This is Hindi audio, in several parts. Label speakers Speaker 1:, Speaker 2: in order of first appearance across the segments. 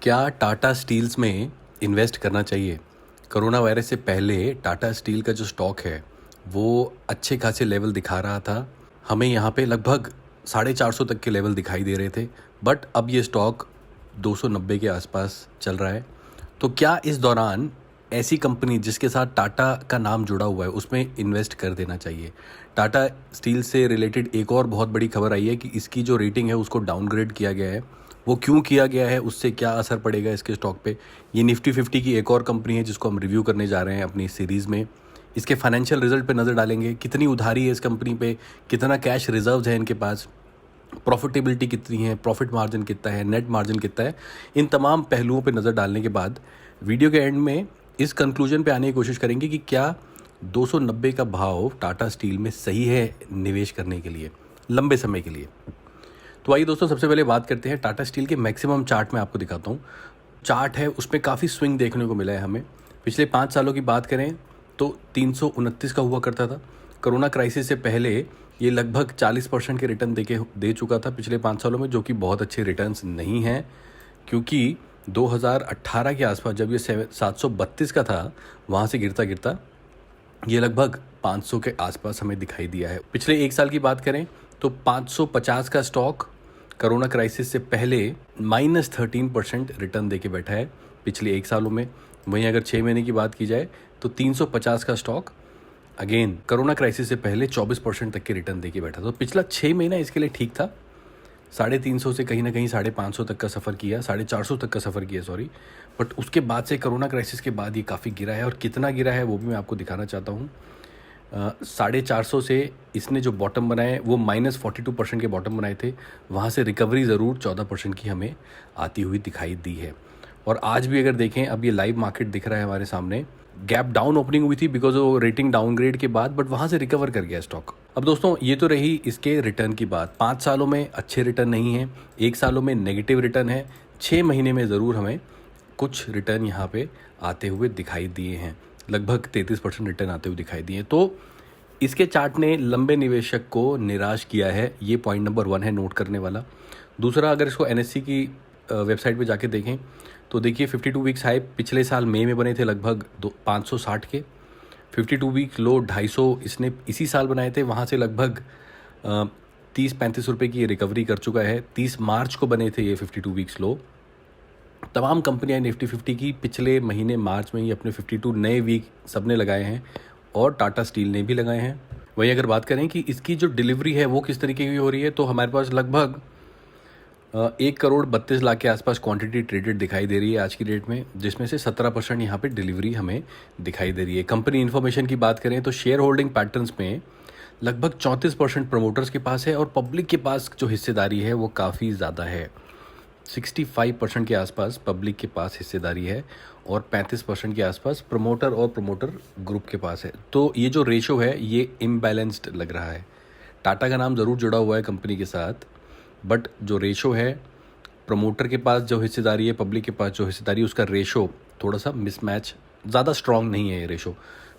Speaker 1: क्या टाटा स्टील्स में इन्वेस्ट करना चाहिए? कोरोना वायरस से पहले टाटा स्टील का जो स्टॉक है वो अच्छे खासे लेवल दिखा रहा था। हमें यहाँ पे लगभग 450 तक के लेवल दिखाई दे रहे थे, बट अब ये स्टॉक 290 के आसपास चल रहा है। तो क्या इस दौरान ऐसी कंपनी जिसके साथ टाटा का नाम जुड़ा हुआ है उसमें इन्वेस्ट कर देना चाहिए? टाटा स्टील से रिलेटेड एक और बहुत बड़ी खबर आई है कि इसकी जो रेटिंग है उसको डाउनग्रेड किया गया है। वो क्यों किया गया है, उससे क्या असर पड़ेगा इसके स्टॉक पे? ये निफ्टी 50 की एक और कंपनी है जिसको हम रिव्यू करने जा रहे हैं अपनी सीरीज़ में। इसके फाइनेंशियल रिजल्ट पे नज़र डालेंगे, कितनी उधारी है इस कंपनी पे, कितना कैश रिजर्व्स है इनके पास, प्रॉफिटेबिलिटी कितनी है, प्रॉफिट मार्जिन कितना है, नेट मार्जिन कितना है। इन तमाम पहलुओं पे नज़र डालने के बाद वीडियो के एंड में इस कंक्लूजन पे आने की कोशिश करेंगे कि क्या 290 का भाव टाटा स्टील में सही है निवेश करने के लिए लंबे समय के लिए। तो आइए दोस्तों, सबसे पहले बात करते हैं टाटा स्टील के मैक्सिमम चार्ट में। आपको दिखाता हूँ चार्ट है, उसमें काफ़ी स्विंग देखने को मिला है हमें। पिछले 5 सालों की बात करें तो 329 का हुआ करता था। कोरोना क्राइसिस से पहले ये लगभग 40% के रिटर्न दे चुका था पिछले 5 सालों में, जो कि बहुत अच्छे रिटर्न्स नहीं हैं, क्योंकि 2018 के आसपास जब ये 732 का था, वहाँ से गिरता गिरता ये लगभग 500 के आसपास हमें दिखाई दिया है। पिछले 1 साल की बात करें तो 550 का स्टॉक कोरोना क्राइसिस से पहले -13% रिटर्न देके बैठा है पिछले 1 सालों में। वहीं अगर 6 महीने की बात की जाए तो 350 का स्टॉक अगेन कोरोना क्राइसिस से पहले 24% तक के रिटर्न देके बैठा। तो पिछला 6 महीना इसके लिए ठीक था। 350 से कहीं ना कहीं 550 तक का सफ़र किया, 450 तक का सफ़र किया, सॉरी। बट उसके बाद से कोरोना क्राइसिस के बाद ये काफ़ी गिरा है, और कितना गिरा है वो भी मैं आपको दिखाना चाहता हूँ। 450 से इसने जो बॉटम बनाए वो -42% के बॉटम बनाए थे। वहाँ से रिकवरी ज़रूर 14% की हमें आती हुई दिखाई दी है। और आज भी अगर देखें, अब ये लाइव मार्केट दिख रहा है हमारे सामने, गैप डाउन ओपनिंग हुई थी बिकॉज वो रेटिंग डाउनग्रेड के बाद, बट वहाँ से रिकवर कर गया स्टॉक। अब दोस्तों, ये तो रही इसके रिटर्न की बात। 5 सालों में अच्छे रिटर्न नहीं है, 1 सालों में नेगेटिव रिटर्न है, 6 महीने में ज़रूर हमें कुछ रिटर्न यहाँ पे आते हुए दिखाई दिए हैं। लगभग 33% रिटर्न आते हुए दिखाई दिए। तो इसके चार्ट ने लंबे निवेशक को निराश किया है, ये पॉइंट नंबर 1 है नोट करने वाला। दूसरा, अगर इसको एनएससी की वेबसाइट पे जाके देखें तो देखिए 52 वीक्स हाई पिछले साल मई में बने थे लगभग 560 के। 52 वीक लो 250 इसने इसी साल बनाए थे, वहाँ से लगभग 30-35 रुपये की रिकवरी कर चुका है। 30 मार्च को बने थे ये 52 वीक्स लो। तमाम कंपनियां निफ्टी 50 की पिछले महीने मार्च में ही अपने 52 नए वीक सबने लगाए हैं, और टाटा स्टील ने भी लगाए हैं। वहीं अगर बात करें कि इसकी जो डिलीवरी है वो किस तरीके की हो रही है, तो हमारे पास लगभग 1,32,00,000 के आसपास क्वांटिटी ट्रेडेड दिखाई दे रही है आज की डेट में, जिसमें से 17% यहाँ पे डिलीवरी हमें दिखाई दे रही है। कंपनी इन्फॉर्मेशन की बात करें तो शेयर होल्डिंग पैटर्न्स में लगभग 34% प्रमोटर्स के पास है, और पब्लिक के पास जो हिस्सेदारी है वो काफ़ी ज़्यादा है। 65% के आसपास पब्लिक के पास हिस्सेदारी है, और 35% के आसपास प्रमोटर और प्रमोटर ग्रुप के पास है। तो ये जो रेशो है ये इम्बैलेंस्ड लग रहा है। टाटा का नाम ज़रूर जुड़ा हुआ है कंपनी के साथ, बट जो रेशो है, प्रमोटर के पास जो हिस्सेदारी है, पब्लिक के पास जो हिस्सेदारी है, उसका रेशो थोड़ा सा मिसमैच, ज़्यादा स्ट्रॉन्ग नहीं है ये रेशो।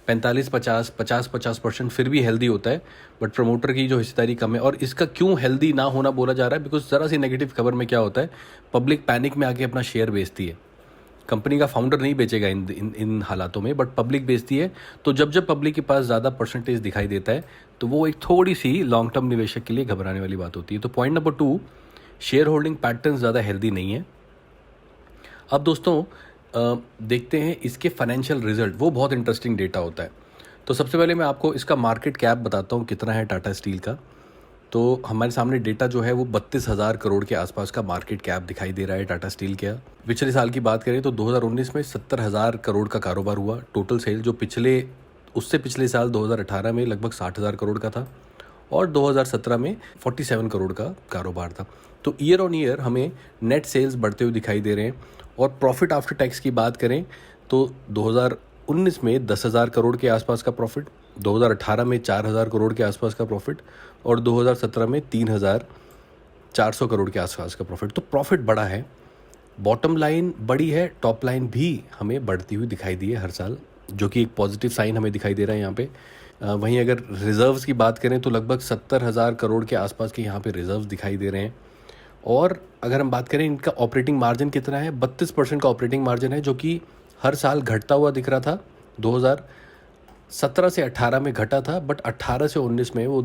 Speaker 1: 45-50, 50-50% फिर भी हेल्दी होता है, बट प्रमोटर की जो हिस्सेदारी कम है। और इसका क्यों हेल्दी ना होना बोला जा रहा है, बिकॉज ज़रा सी नेगेटिव खबर में क्या होता है, पब्लिक पैनिक में आके अपना शेयर बेचती है। कंपनी का फाउंडर नहीं बेचेगा इन हालातों में, बट पब्लिक बेचती है। तो जब जब पब्लिक के पास ज़्यादा परसेंटेज दिखाई देता है तो वो एक थोड़ी सी लॉन्ग टर्म निवेशक के लिए घबराने वाली बात होती है। तो point number 2, share holding pattern ज़्यादा हेल्दी नहीं है। अब दोस्तों, देखते हैं इसके फाइनेंशियल रिजल्ट, वो बहुत इंटरेस्टिंग डेटा होता है। तो सबसे पहले मैं आपको इसका मार्केट कैप बताता हूँ कितना है टाटा स्टील का। तो हमारे सामने डेटा जो है वो 32,000 करोड़ के आसपास का मार्केट कैप दिखाई दे रहा है टाटा स्टील का। पिछले साल की बात करें तो 2019 में 70,000 करोड़ का कारोबार हुआ टोटल सेल, जो उससे पिछले साल 2018 में लगभग 60,000 करोड़ का था, और 2017 में 47 करोड़ का कारोबार था। तो ईयर ऑन ईयर हमें नेट सेल्स बढ़ते हुए दिखाई दे रहे हैं। और प्रॉफिट आफ्टर टैक्स की बात करें तो 2019 में 10,000 करोड़ के आसपास का प्रॉफिट, 2018 में 4,000 करोड़ के आसपास का प्रॉफिट, और 2017 में 3,400 करोड़ के आसपास का प्रॉफिट। तो प्रॉफिट बढ़ा है, बॉटम लाइन बड़ी है, टॉप लाइन भी हमें बढ़ती हुई दिखाई दी है हर साल, जो कि एक पॉजिटिव साइन हमें दिखाई दे रहा है यहाँ पे। वहीं अगर रिजर्व्स की बात करें तो लगभग 70,000 करोड़ के आसपास के यहाँ पे रिजर्व्स दिखाई दे रहे हैं, और अगर हम बात करें इनका ऑपरेटिंग मार्जिन कितना है, 32% का ऑपरेटिंग मार्जिन है, जो कि हर साल घटता हुआ दिख रहा था। 2017 से 18 में घटा था, बट 18 से 19 में वो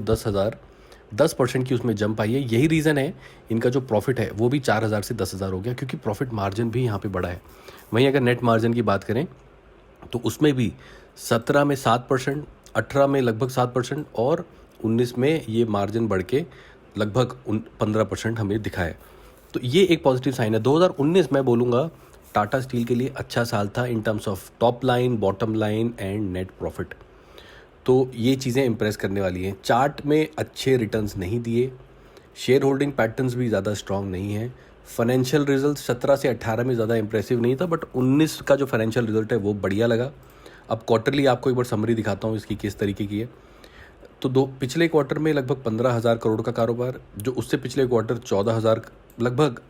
Speaker 1: 10% की उसमें जंप आई है। यही रीज़न है इनका जो प्रॉफिट है वो भी 4,000 से 10,000 हो गया, क्योंकि प्रॉफिट मार्जिन भी यहाँ पे बढ़ा है। वहीं अगर नेट मार्जिन की बात करें तो उसमें भी 17 में 7%, 18 में लगभग 7% और 19 में ये मार्जिन बढ़ के लगभग 15% हमें दिखा है। तो ये एक पॉजिटिव साइन है। 2019 मैं बोलूँगा टाटा स्टील के लिए अच्छा साल था in terms of top line, bottom line and net profit. तो ये चीज़ें इम्प्रेस करने वाली हैं। चार्ट में अच्छे रिटर्न्स नहीं दिए, शेयर होल्डिंग पैटर्न्स भी ज़्यादा स्ट्रांग नहीं है। फाइनेंशियल रिजल्ट 17 से 18 में ज़्यादा इंप्रेसिव नहीं था, बट 19 का जो फाइनेंशियल रिजल्ट है वो बढ़िया लगा। अब क्वार्टरली आपको एक बार समरी दिखाता हूँ इसकी किस तरीके की है। तो पिछले क्वार्टर में लगभग 15,000 करोड़ का कारोबार, जो उससे पिछले क्वार्टर 14,000, लगभग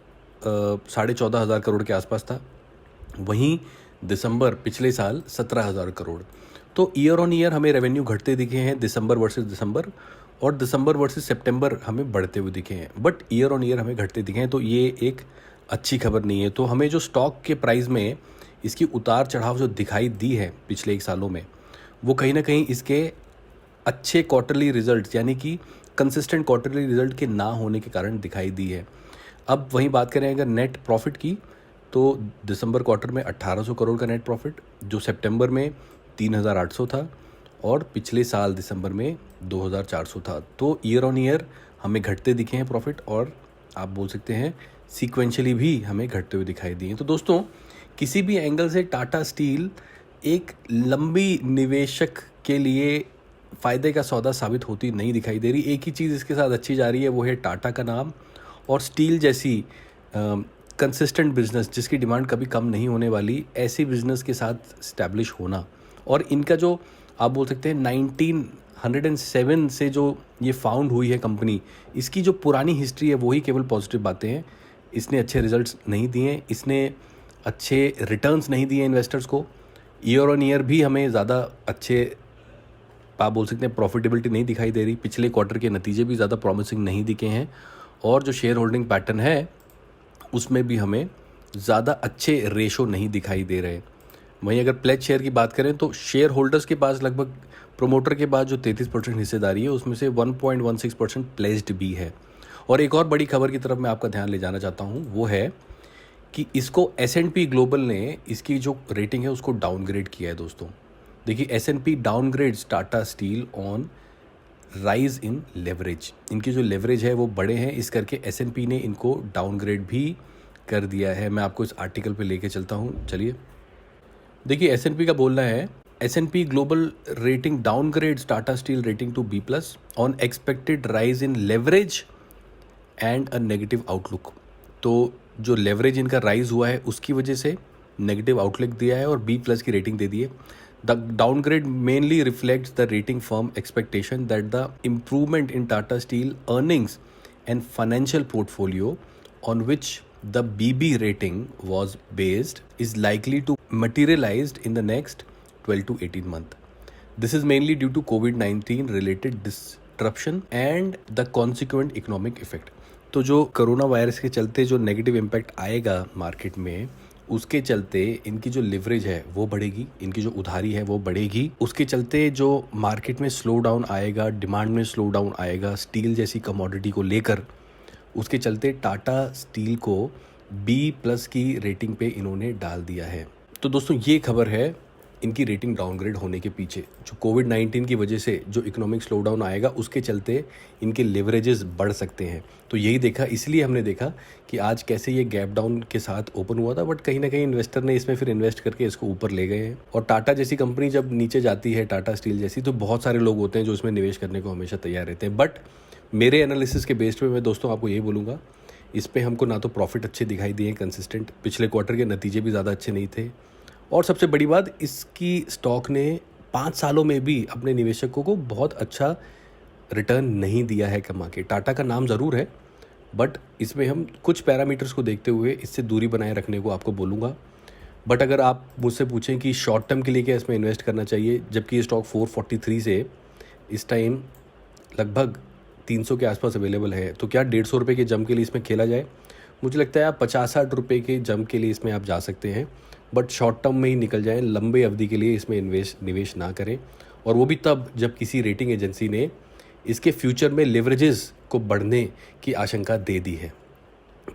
Speaker 1: 14,500 करोड़ के आसपास था। वहीं दिसंबर पिछले साल 17,000 करोड़। तो ईयर ऑन ईयर हमें रेवेन्यू घटते दिखे हैं दिसंबर वर्सेस दिसंबर, और दिसंबर वर्सेस सितंबर हमें बढ़ते हुए दिखे हैं, बट ईयर ऑन ईयर हमें घटते दिखे हैं। तो ये एक अच्छी खबर नहीं है। तो हमें जो स्टॉक के प्राइस में इसकी उतार चढ़ाव जो दिखाई दी है पिछले 1 सालों में, वो कहीं ना कहीं इसके अच्छे क्वार्टरली रिजल्ट यानी कि कंसिस्टेंट क्वार्टरली रिजल्ट के ना होने के कारण दिखाई दी है। अब वहीं बात करें अगर नेट प्रॉफिट की, तो दिसंबर क्वार्टर में 1800 करोड़ का नेट प्रॉफिट, जो सितंबर में 3800 था और पिछले साल दिसंबर में 2400 था। तो ईयर ऑन ईयर हमें घटते दिखे हैं प्रॉफिट, और आप बोल सकते हैं सीक्वेंशियली भी हमें घटते हुए दिखाई दिए। तो दोस्तों, किसी भी एंगल से टाटा स्टील एक लंबी निवेशक के लिए फ़ायदे का सौदा साबित होती नहीं दिखाई दे रही। एक ही चीज़ इसके साथ अच्छी जा रही है, वो है टाटा का नाम और स्टील जैसी कंसिस्टेंट बिजनेस जिसकी डिमांड कभी कम नहीं होने वाली, ऐसी बिजनेस के साथ स्टैब्लिश होना। और इनका जो आप बोल सकते हैं 1907 से जो ये फाउंड हुई है कंपनी, इसकी जो पुरानी हिस्ट्री है वही केवल पॉजिटिव बातें हैं। इसने अच्छे रिजल्ट्स नहीं दिए, इसने अच्छे रिटर्न्स नहीं दिए इन्वेस्टर्स को। ईयर ऑन ईयर भी हमें ज़्यादा अच्छे आप बोल सकते हैं प्रॉफिटेबिलिटी नहीं दिखाई दे रही। पिछले क्वार्टर के नतीजे भी ज़्यादा प्रॉमिसिंग नहीं दिखे हैं, और जो शेयर होल्डिंग पैटर्न है उसमें भी हमें ज़्यादा अच्छे रेशो नहीं दिखाई दे रहे। वहीं अगर प्लेज शेयर की बात करें तो शेयर होल्डर्स के पास लगभग प्रोमोटर के पास जो 33% हिस्सेदारी है उसमें से 1.16% प्लेज्ड भी है। और एक और बड़ी खबर की तरफ मैं आपका ध्यान ले जाना चाहता हूँ, वो है कि इसको S&P ग्लोबल ने इसकी जो रेटिंग है उसको डाउनग्रेड किया है। दोस्तों देखिए, S&P downgrades Tata steel on rise in leverage. इनकी जो लेवरेज है वो बड़े हैं, इस करके S&P ने इनको डाउनग्रेड भी कर दिया है। मैं आपको इस आर्टिकल पे लेके चलता हूँ, चलिए। देखिए, S&P का बोलना है, S&P global rating downgrades Tata steel rating to B+ on expected rise in leverage and a negative outlook. तो जो लेवरेज इनका राइज हुआ है उसकी वजह से नेगेटिव आउटलुक दिया है और B+ की रेटिंग दे दी है। The downgrade mainly reflects the rating firm expectation that the improvement in Tata Steel earnings and financial portfolio on which the BB rating was based is likely to materialize in the next 12 to 18 months. This is mainly due to COVID-19 related disruption and the consequent economic effect. तो जो कोरोना वायरस के चलते जो नेगेटिव इम्पैक्ट आएगा मार्केट में, उसके चलते इनकी जो लिवरेज है वो बढ़ेगी, इनकी जो उधारी है वो बढ़ेगी। उसके चलते जो मार्केट में स्लो डाउन आएगा, डिमांड में स्लो डाउन आएगा स्टील जैसी कमोडिटी को लेकर, उसके चलते टाटा स्टील को B+ की रेटिंग पे इन्होंने डाल दिया है। तो दोस्तों, ये खबर है इनकी रेटिंग डाउनग्रेड होने के पीछे। जो कोविड-19 की वजह से जो इकोनॉमिक स्लो डाउन आएगा उसके चलते इनके लेवरेजेस बढ़ सकते हैं। तो यही देखा, इसलिए हमने देखा कि आज कैसे ये गैप डाउन के साथ ओपन हुआ था, बट कहीं ना कहीं इन्वेस्टर ने इसमें फिर इन्वेस्ट करके इसको ऊपर ले गए हैं। और टाटा जैसी कंपनी जब नीचे जाती है, टाटा स्टील जैसी, तो बहुत सारे लोग होते हैं जो इसमें निवेश करने को हमेशा तैयार रहते हैं। बट मेरे एनालिसिस के बेस्ड पे मैं दोस्तों आपको यही बोलूँगा, इस पर हमको ना तो प्रॉफिट अच्छे दिखाई दिए कंसिस्टेंट, पिछले क्वार्टर के नतीजे भी ज़्यादा अच्छे नहीं थे, और सबसे बड़ी बात, इसकी स्टॉक ने 5 सालों में भी अपने निवेशकों को बहुत अच्छा रिटर्न नहीं दिया है कमा के। टाटा का नाम ज़रूर है, बट इसमें हम कुछ पैरामीटर्स को देखते हुए इससे दूरी बनाए रखने को आपको बोलूँगा। बट अगर आप मुझसे पूछें कि शॉर्ट टर्म के लिए क्या इसमें इन्वेस्ट करना चाहिए, जबकि ये स्टॉक 443 से इस टाइम लगभग 300 के आसपास अवेलेबल है, तो क्या 150 रुपये के जंप के लिए इसमें खेला जाए? मुझे लगता है आप 50-60 रुपये के जंप के लिए इसमें आप जा सकते हैं, बट शॉर्ट टर्म में ही निकल जाएं, लंबे अवधि के लिए इसमें निवेश ना करें, और वो भी तब जब किसी रेटिंग एजेंसी ने इसके फ्यूचर में लिवरेजेस को बढ़ने की आशंका दे दी है।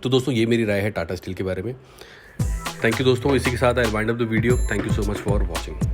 Speaker 1: तो दोस्तों ये मेरी राय है टाटा स्टील के बारे में। थैंक यू दोस्तों, इसी के साथ I wind up the video. Thank you so much for watching.